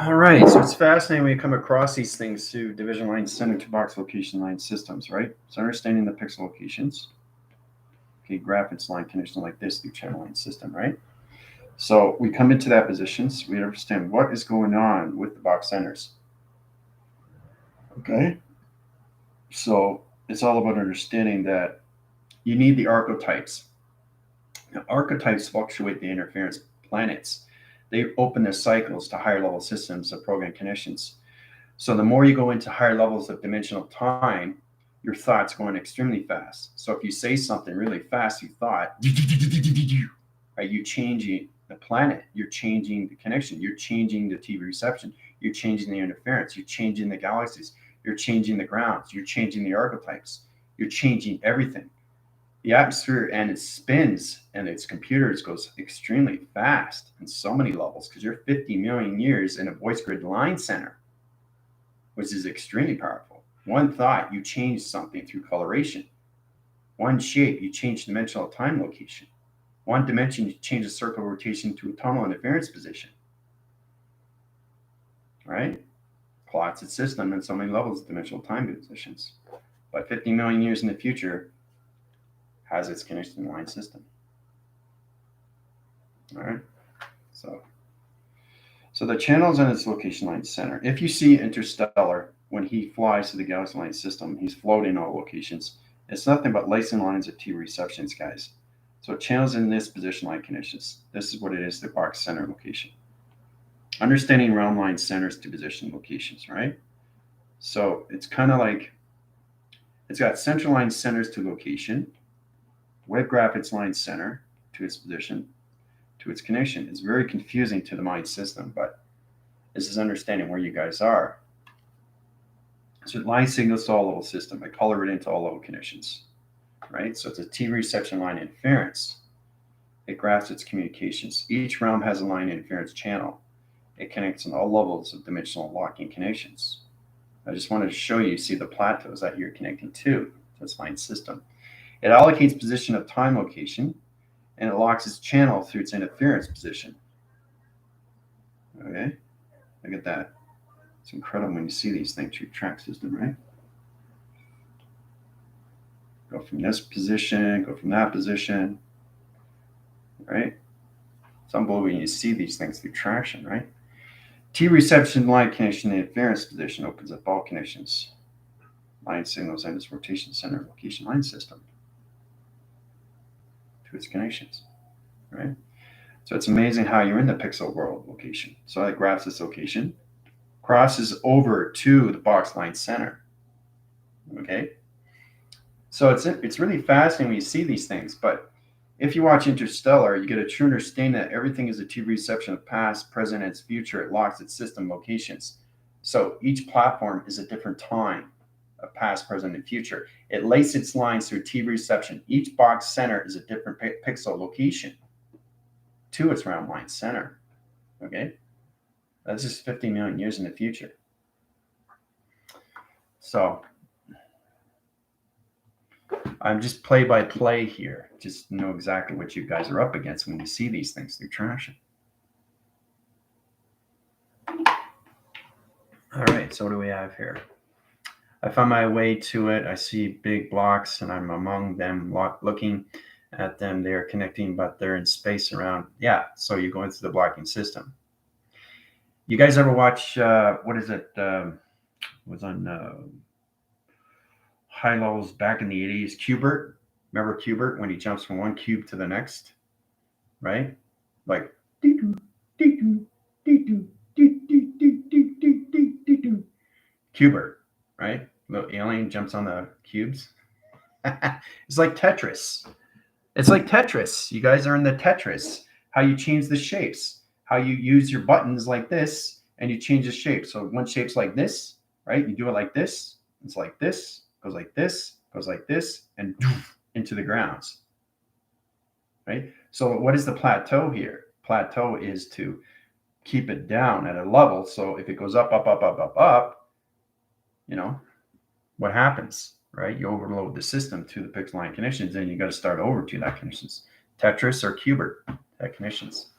All right, so it's fascinating when you come across these things through division line center to box location line systems, right? So understanding the pixel locations. Okay, graph its line condition like this through channel line system, right? So we come into that position, so we understand what is going on with the box centers. Okay, so it's all about understanding that you need the archetypes. Now, archetypes fluctuate the interference planets. They open their cycles to higher level systems of program connections. So the more you go into higher levels of dimensional time, your thought's going extremely fast. So if you say something really fast, you thought, are you changing the planet? You're changing the connection. You're changing the TV reception. You're changing the interference. You're changing the galaxies. You're changing the grounds. You're changing the archetypes. You're changing everything. The atmosphere and its spins and its computers goes extremely fast in so many levels because you're 50 million years in a voice grid line center, which is extremely powerful. One thought, you change something through coloration. One shape, you change dimensional time location. One dimension, you change the circle rotation to a tonal interference position. Right? Plots its system in so many levels of dimensional time positions. But 50 million years in the future, has its connection line system. All right. So the channels in its location line center. If you see Interstellar when he flies to the galaxy line system, he's floating all locations. It's nothing but lacing lines of T receptions, guys. So channels in this position line conditions. This is what it is, the box center location. Understanding realm line centers to position locations, right? So it's kind of like it's got central line centers to location, web graph its line center to its position, to its connection. It's very confusing to the mind system, but this is understanding where you guys are. So it line signals to all level system. I color it into all level connections, right? So it's a T reception line interference. It graphs its communications. Each realm has a line interference channel. It connects on all levels of dimensional locking connections. I just wanted to show you, see the plateaus that you're connecting to this line system. It allocates position of time location, and it locks its channel through its interference position. Okay, look at that. It's incredible when you see these things through track system, right? Go from this position, go from that position, right? It's unbelievable when you see these things through traction, right? T reception line connection interference position opens up all connections. Line signals and its rotation center location line system to its connections, right? So it's amazing how you're in the pixel world location. So it graphs this location, crosses over to the box line center. Okay. So it's really fascinating when you see these things. But if you watch Interstellar, you get a true understanding that everything is a T reception of past, present, and its future. It locks its system locations. So each platform is a different time of past, present, and future. It laces its lines through T reception. Each box center is a different pixel location to its round line center. Okay. That's just 50 million years in the future. So I'm just play by play here. Just know exactly what you guys are up against when you see these things through traction. All right, so what do we have here? I found my way to it. I see big blocks and I'm among them looking at them. They are connecting, but they're in space around. Yeah, so you go into the blocking system. You guys ever watch, what is it? Was on High Levels back in the 80s. Cubert. Remember Cubert when he jumps from one cube to the next? Right? Like, Cubert, right? The alien jumps on the cubes. It's like Tetris. It's like Tetris. You guys are in the Tetris. How you change the shapes. How you use your buttons like this and you change the shape. So one shape's like this, right? You do it like this. It's like this, goes like this, and into the grounds, right? So what is the plateau here? Plateau is to keep it down at a level. So if it goes up, up, up, up, up, up, you know, what happens, right? You overload the system to the pixel line connections, and you got to start over to that connections. Tetris or Cubert, that connections.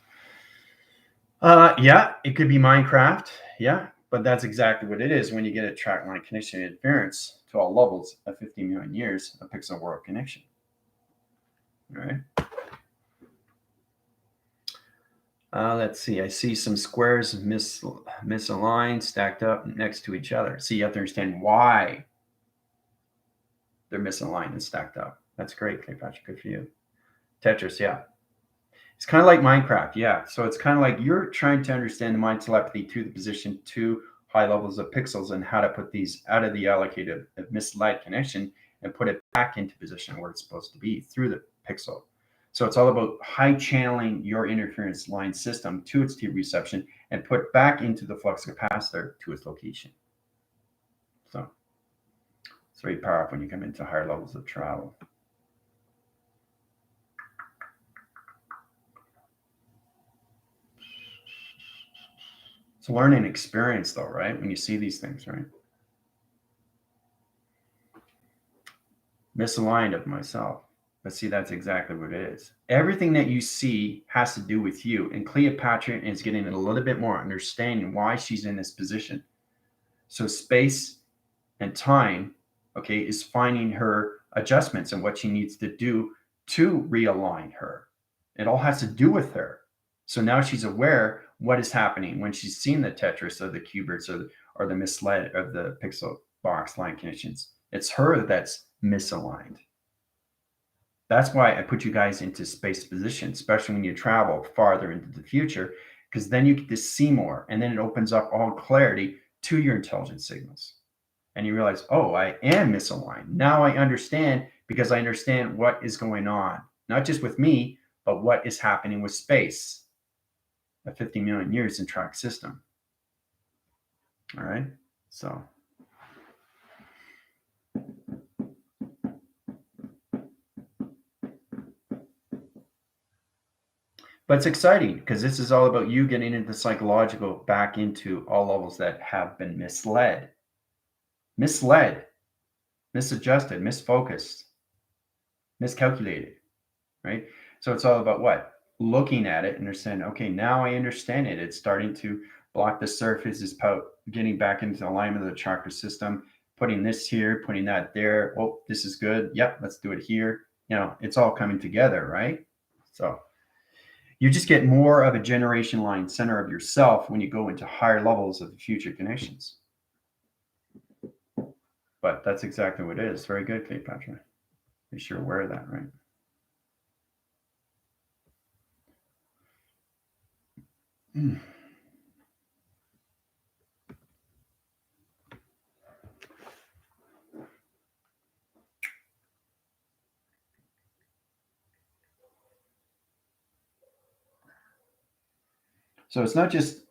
Yeah, it could be Minecraft. Yeah, but that's exactly what it is when you get a track line connection interference to all levels at 50 million years, a pixel world connection. All right. Let's see. I see some squares misaligned, stacked up next to each other. So you have to understand why they're misaligned and stacked up. That's great, Cleopatra. Good for you. Tetris, yeah. It's kind of like Minecraft, yeah. So it's kind of like you're trying to understand the mind telepathy to the position to high levels of pixels and how to put these out of the allocated mislight connection and put it back into position where it's supposed to be through the pixel. So it's all about high channeling your interference line system to its T reception and put back into the flux capacitor to its location. So it's very powerful when you come into higher levels of travel. It's a learning experience, though, right? When you see these things, right? Misaligned of myself. But see, that's exactly what it is. Everything that you see has to do with you. And Cleopatra is getting a little bit more understanding why she's in this position. So space and time, okay, is finding her adjustments and what she needs to do to realign her. It all has to do with her. So now she's aware what is happening when she's seen the Tetris or the Cuberts or the misled of the pixel box line connections. It's her that's misaligned. That's why I put you guys into space position, especially when you travel farther into the future, because then you get to see more and then it opens up all clarity to your intelligence signals. And you realize, oh, I am misaligned. Now I understand because I understand what is going on, not just with me, but what is happening with space at 50 million years in track system. All right. So but it's exciting because this is all about you getting into psychological back into all levels that have been misled, misadjusted, misfocused, miscalculated, right? So it's all about what? Looking at it and they're saying, okay, now I understand it. It's starting to block the surface. It's about getting back into alignment of the chakra system, putting this here, putting that there. Oh, this is good. Yep, let's do it here. You know, it's all coming together, right? So you just get more of a generation line center of yourself when you go into higher levels of the future connections. But that's exactly what it is. Very good, Cleopatra. At least you're aware of that, right? Mm. So it's not just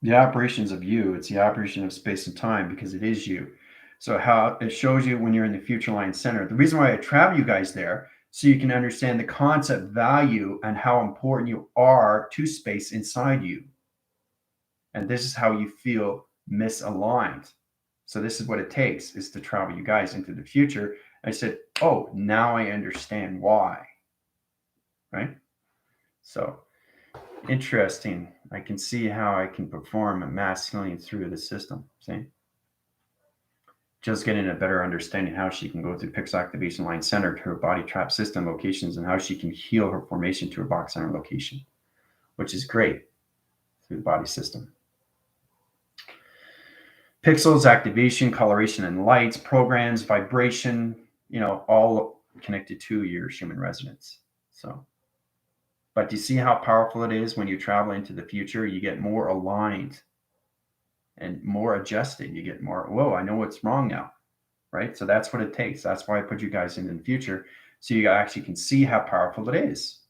the operations of you, it's the operation of space and time because it is you. So how it shows you when you're in the future line center. The reason why I travel you guys there so you can understand the concept value and how important you are to space inside you. And this is how you feel misaligned. So this is what it takes is to travel you guys into the future. I said, oh, now I understand why. Right? So interesting. I can see how I can perform a mass healing through the system. See? Just getting a better understanding how she can go through pixel activation line center to her body trap system locations and how she can heal her formation to her box center location, which is great through the body system. Pixels, activation, coloration, and lights, programs, vibration, all connected to your human resonance. So, but do you see how powerful it is when you travel into the future? You get more aligned and more adjusted. You get more, whoa, I know what's wrong now, right? So that's what it takes. That's why I put you guys in the future, so you actually can see how powerful it is,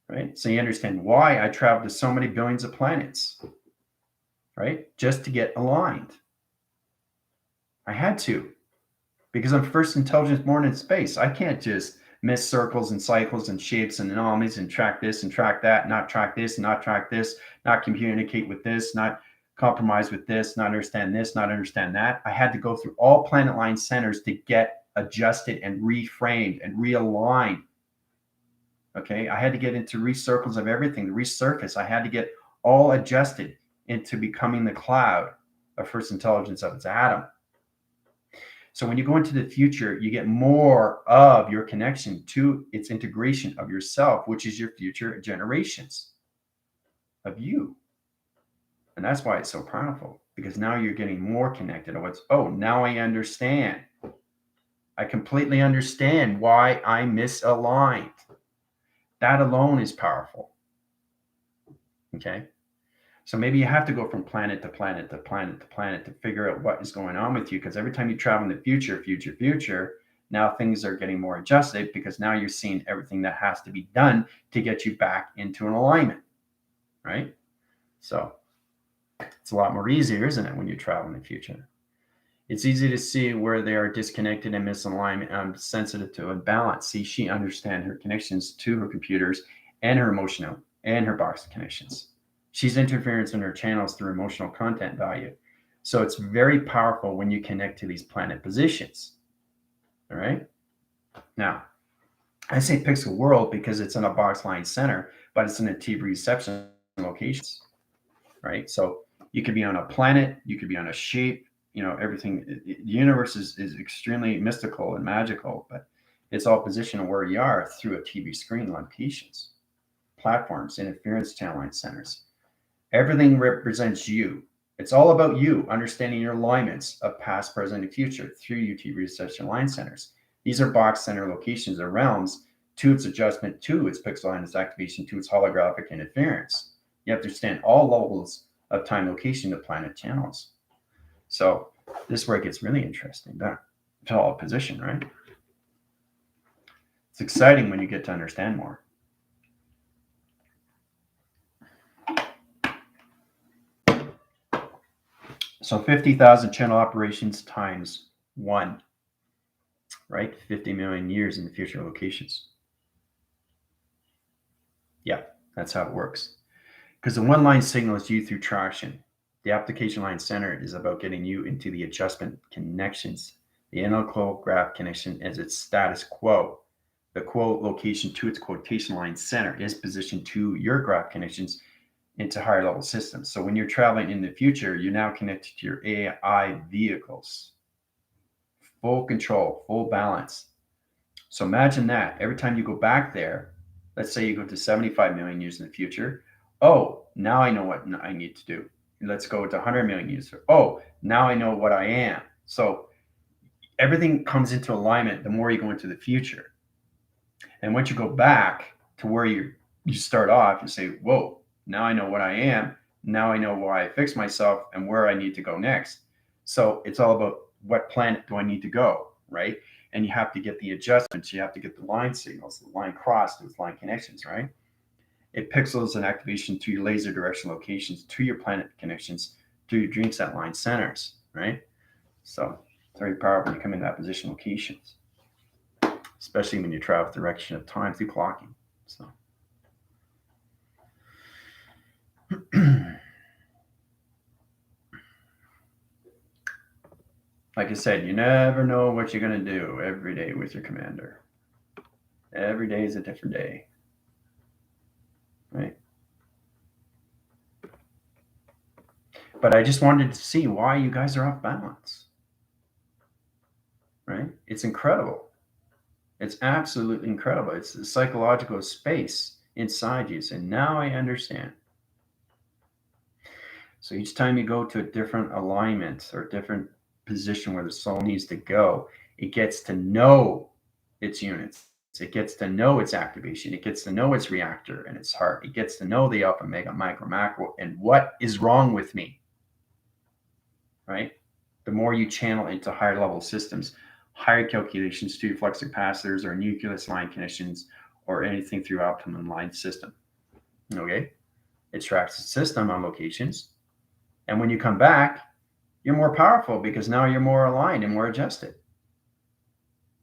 right? So you understand why I traveled to so many billions of planets, right? Just to get aligned. I had to, because I'm first intelligence born in space. I can't just miss circles and cycles and shapes and anomalies and track this and track that, not track this, not track this, not communicate with this, not compromise with this, not understand this, not understand that. I had to go through all planet line centers to get adjusted and reframed and realigned. Okay, I had to get into recircles of everything, the resurface. I had to get all adjusted into becoming the cloud of first intelligence of its atom. So when you go into the future, you get more of your connection to its integration of yourself, which is your future generations of you. And that's why it's so powerful, because now you're getting more connected to now I understand. I completely understand why I misaligned. That alone is powerful. Okay. So maybe you have to go from planet to planet to planet to planet to figure out what is going on with you. Because every time you travel in the future, now things are getting more adjusted, because now you're seeing everything that has to be done to get you back into an alignment, right? So it's a lot more easier, isn't it, when you travel in the future? It's easy to see where they are disconnected and misaligned and sensitive to imbalance. See, she understands her connections to her computers and her emotional and her box connections. She's interference in her channels through emotional content value. So it's very powerful when you connect to these planet positions. All right. Now, I say pixel world because it's in a box line center, but it's in a TV reception locations. Right. So you could be on a planet, you could be on a shape, everything. The universe is extremely mystical and magical, but it's all positioned where you are through a TV screen locations, platforms, interference channel line centers. Everything represents you. It's all about you understanding your alignments of past, present, and future through UT reception line centers. These are box center locations or realms to its adjustment, to its pixel line, its activation, to its holographic interference. You have to understand all levels of time, location to planet channels. So this is where it gets really interesting. It's all a position, right? It's exciting when you get to understand more. So 50,000 channel operations times 1, right? 50 million years in the future locations. Yeah, that's how it works. Because the one line signal is you through traction. The application line center is about getting you into the adjustment connections. The analytical graph connection is its status quo. The quote location to its quotation line center is positioned to your graph connections into higher level systems. So when you're traveling in the future, you're now connected to your AI vehicles. Full control, full balance. So imagine that every time you go back there, let's say you go to 75 million years in the future. Oh, now I know what I need to do. Let's go to 100 million years. Oh, now I know what I am. So everything comes into alignment the more you go into the future. And once you go back to where you start off, you say, whoa, now I know what I am. Now I know why I fix myself and where I need to go next. So it's all about what planet do I need to go, right? And you have to get the adjustments. You have to get the line signals, the line cross, those line connections, right? It pixels and activation to your laser direction locations, to your planet connections, to your dream set line centers, right? So it's very powerful when you come in that position locations, especially when you travel the direction of time through clocking. So like I said, you never know what you're going to do every day with your commander. Every day is a different day, right? But I just wanted to see why you guys are off balance. right? It's incredible. It's absolutely incredible. It's the psychological space inside you. And now I understand. So each time you go to a different alignment or a different position where the soul needs to go, it gets to know its units. It gets to know its activation. It gets to know its reactor and its heart. It gets to know the alpha, mega, micro, macro, and what is wrong with me, right? The more you channel into higher level systems, higher calculations through flux capacitors or nucleus line connections or anything through optimum line system. Okay? It tracks the system on locations. And when you come back, you're more powerful because now you're more aligned and more adjusted,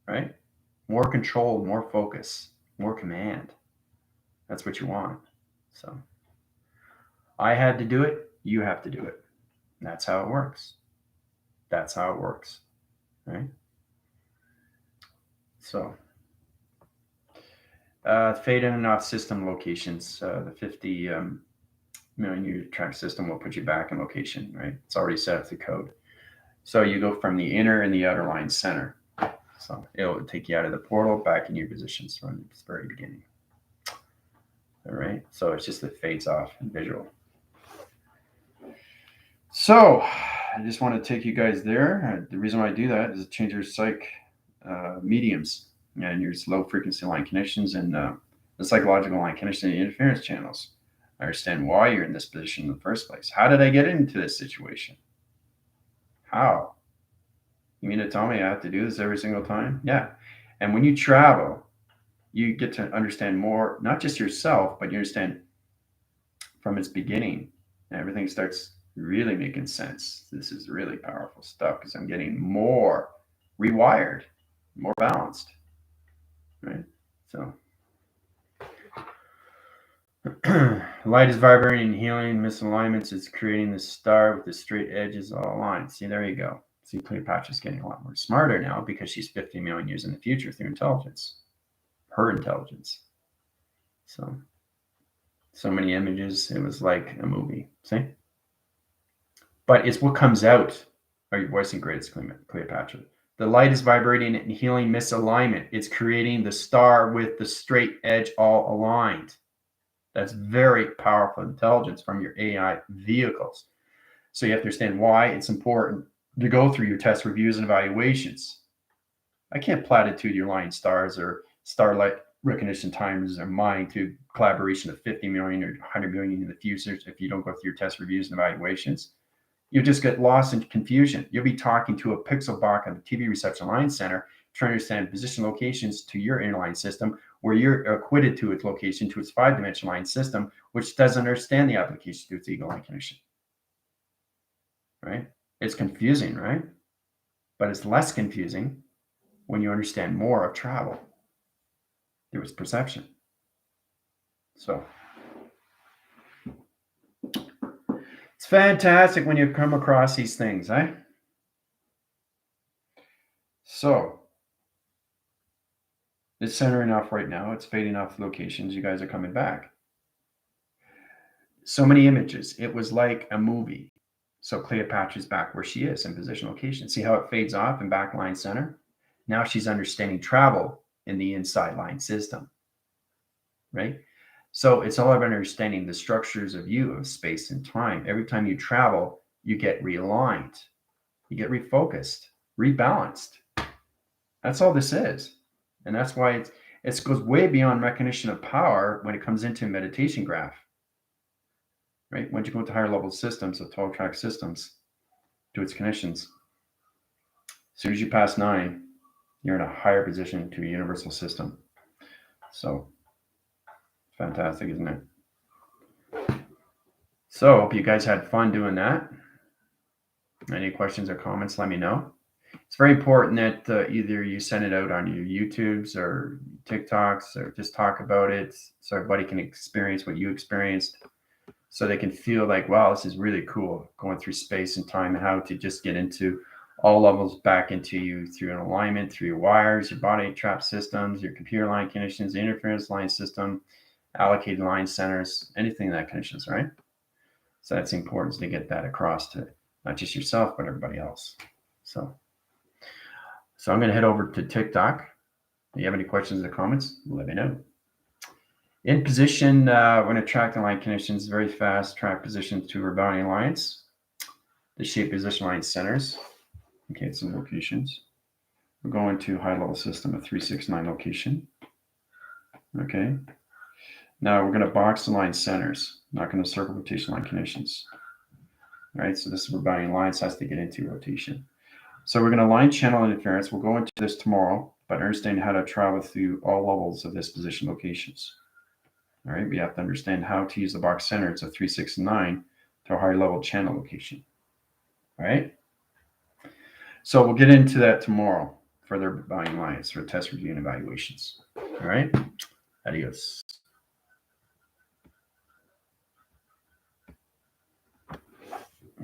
right? More control, more focus, more command. That's what you want. So I had to do it. You have to do it. That's how it works. That's how it works, right? So fade in and off system locations. The 50 million unit track system will put you back in location, right? It's already set up the code. So you go from the inner and the outer line center. So it'll take you out of the portal back in your positions from the very beginning. All right. So it's just it fades off in visual. So I just want to take you guys there. The reason why I do that is to change your psych mediums and your low frequency line connections and the psychological line connection and interference channels. I understand why you're in this position in the first place. How did I get into this situation? How? You mean to tell me I have to do this every single time? Yeah. And when you travel, you get to understand more, not just yourself, but you understand from its beginning. And everything starts really making sense. This is really powerful stuff because I'm getting more rewired, more balanced, right? So light is vibrating and healing misalignments. It's creating the star with the straight edges all aligned. See, there you go. See, Cleopatra's getting a lot more smarter now because she's 50 million years in the future through intelligence, her intelligence. So many images. It was like a movie. See? But it's what comes out. Are you voicing greatest Cleopatra? The light is vibrating and healing misalignment. It's creating the star with the straight edge all aligned. That's very powerful intelligence from your AI vehicles. So you have to understand why it's important to go through your test reviews and evaluations. I can't platitude your line stars or starlight recognition times or mine to collaboration of 50 million or 100 million in the future if you don't go through your test reviews and evaluations. You'll just get lost in confusion. You'll be talking to a pixel box on the TV reception line center, trying to understand position locations to your inline system, where you're acquitted to its location to its 5-dimensional line system, which doesn't understand the application to its ego line connection. Right? It's confusing, right? But it's less confusing when you understand more of travel through its perception. So it's fantastic when you come across these things, eh? So it's centering off right now. It's fading off the locations. You guys are coming back. So many images. It was like a movie. So Cleopatra's back where she is in position location. See how it fades off in back line center? Now she's understanding travel in the inside line system, right? So it's all about understanding the structures of you, of space and time. Every time you travel, you get realigned, you get refocused, rebalanced. That's all this is. And that's why it goes way beyond recognition of power when it comes into meditation graph. Right? Once you go into higher level systems, of 12 track systems, to its connections, as soon as you pass 9, you're in a higher position to a universal system. So fantastic, isn't it? So hope you guys had fun doing that. Any questions or comments, let me know. It's very important that either you send it out on your YouTubes or TikToks or just talk about it so everybody can experience what you experienced, so they can feel like, wow, this is really cool, going through space and time and how to just get into all levels back into you through an alignment, through your wires, your body trap systems, your computer line connections, the interference line system, allocated line centers, anything that connections, right? So that's important to get that across to not just yourself, but everybody else. So So I'm going to head over to TikTok. If you have any questions or comments, let me know. In position, when attracting line conditions, very fast track position to rebounding lines. The shape position line centers. Okay, some locations. We're going to high level system, a 369 location. Okay. Now we're going to box the line centers, not going to circle rotation line conditions. All right, so this is rebounding lines has to get into rotation. So we're going to line channel interference. We'll go into this tomorrow, but understand how to travel through all levels of this position locations. All right, we have to understand how to use the box center. It's a 369 to a higher level channel location. All right. So we'll get into that tomorrow, further rebounding lines for test review and evaluations. All right. Adios.